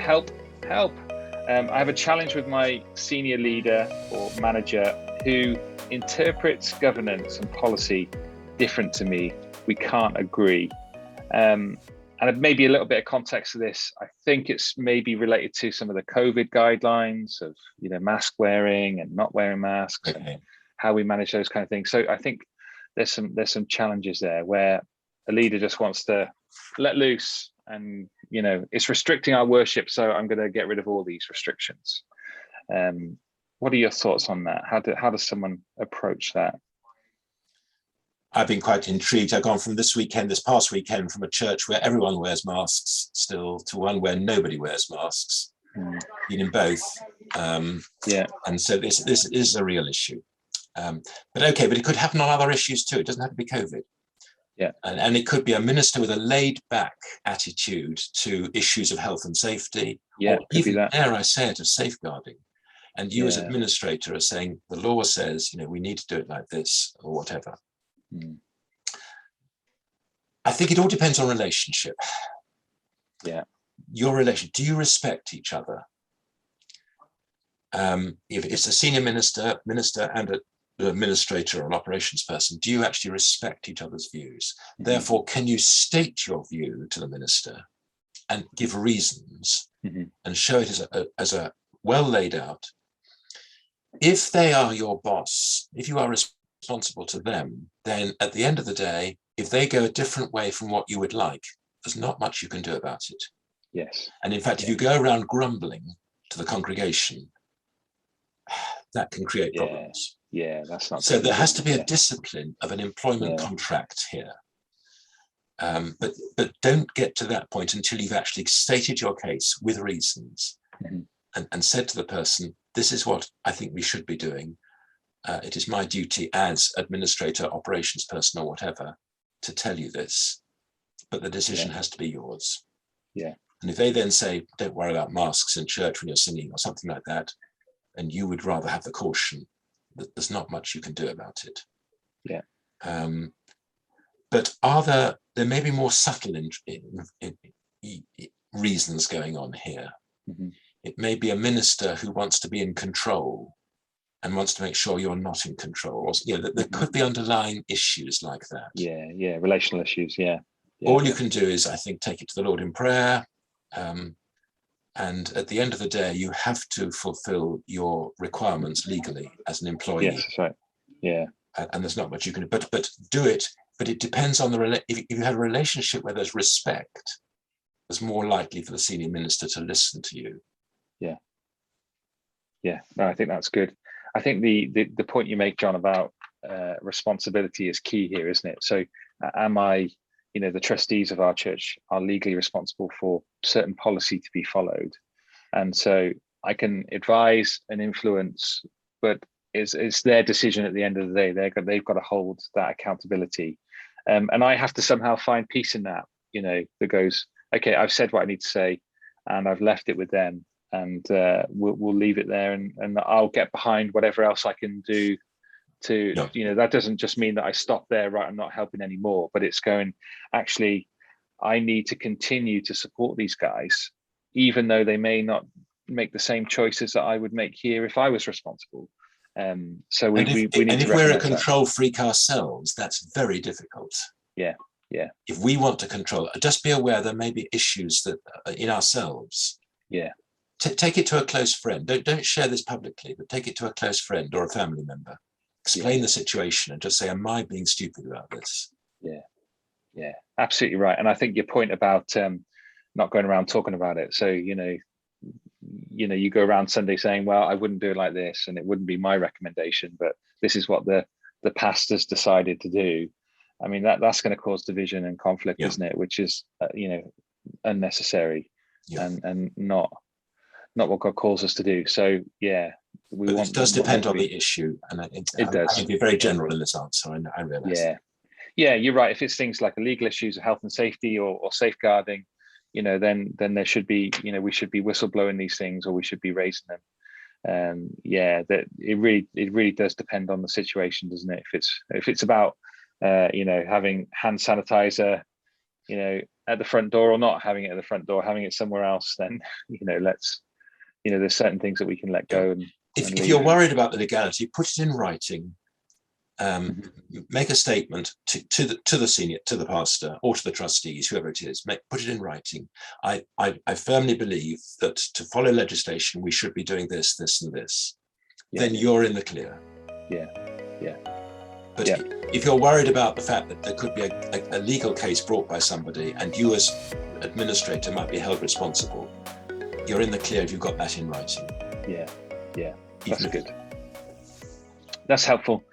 help, help. I have a challenge with my senior leader or manager who interprets governance and policy different to me. We can't agree. And maybe a little bit of context to this. I think it's maybe related to some of the COVID guidelines of, mask wearing and not wearing masks, and how we manage those kind of things. So I think there's some challenges there where a leader just wants to let loose, and it's restricting our worship, so I'm going to get rid of all these restrictions. What are your thoughts on that? How does someone approach that? I've been quite intrigued. I've gone from this past weekend, from a church where everyone wears masks still to one where nobody wears masks. Been in both. And so this is a real issue. But it could happen on other issues too. It doesn't have to be COVID. Yeah. And it could be a minister with a laid back attitude to issues of health and safety, or even, dare I say it, of safeguarding. And you as administrator are saying, the law says, we need to do it like this or whatever. I think it all depends on relationship. Yeah. Your relation, do you respect each other? If it's a senior minister and an administrator or an operations person, do you actually respect each other's views? Therefore, can you state your view to the minister and give reasons and show it as a well laid out? If they are your boss, if you are responsible to them, then at the end of the day, if they go a different way from what you would like, there's not much you can do about it. Yes. And in fact, if you go around grumbling to the congregation, that can create problems. Yeah, that's not. So there has to be a discipline of an employment contract here. But don't get to that point until you've actually stated your case with reasons and said to the person, this is what I think we should be doing. It is my duty as administrator, operations person, or whatever, to tell you this, but the decision has to be yours. Yeah. And if they then say, don't worry about masks in church when you're singing or something like that, and you would rather have the caution, that there's not much you can do about it. Yeah. But there may be more subtle reasons going on here. It may be a minister who wants to be in control and wants to make sure you're not in control. There could be underlying issues like that. Yeah, relational issues, All you can do is, I think, take it to the Lord in prayer. And at the end of the day, you have to fulfill your requirements legally as an employee. Yes, that's right. Yeah. And there's not much you can do, but do it. But it depends on if you have a relationship where there's respect, it's more likely for the senior minister to listen to you. Yeah, no, I think that's good. I think the point you make, John, about responsibility is key here, isn't it? So am I, the trustees of our church are legally responsible for certain policy to be followed. And so I can advise and influence, but it's their decision at the end of the day. They've got to hold that accountability. And I have to somehow find peace in that, that goes, okay, I've said what I need to say and I've left it with them. And we'll leave it there, and I'll get behind whatever else I can do to, that doesn't just mean that I stop there, right, I'm not helping anymore, but it's going, actually, I need to continue to support these guys, even though they may not make the same choices that I would make here if I was responsible. So we need to. And if we're a control freak ourselves, that's very difficult. Yeah. If we want to control, just be aware there may be issues that in ourselves. Yeah. Take it to a close friend. Don't share this publicly, but take it to a close friend or a family member. Explain the situation and just say, am I being stupid about this? Yeah, absolutely right. And I think your point about not going around talking about it. So, you go around Sunday saying, well, I wouldn't do it like this, and it wouldn't be my recommendation, but this is what the pastor's decided to do. I mean, that's going to cause division and conflict, isn't it? Which is, unnecessary and not what God calls us to do. So, it does depend on the issue, and it does. I can be very general in this answer. I realize. Yeah, you're right. If it's things like illegal issues of health and safety or safeguarding, then there should be, we should be whistleblowing these things, or we should be raising them. That it really does depend on the situation, doesn't it? If it's about having hand sanitizer, at the front door or not having it at the front door, having it somewhere else, then let's there's certain things that we can let go. And if you're worried about the legality, put it in writing. Make a statement to the senior, to the pastor, or to the trustees, whoever it is. Put it in writing. I firmly believe that to follow legislation, we should be doing this, this, and this. Then you're in the clear. But if you're worried about the fact that there could be a legal case brought by somebody, and you as administrator might be held responsible, you're in the clear if you've got that in writing. That's good. That's helpful.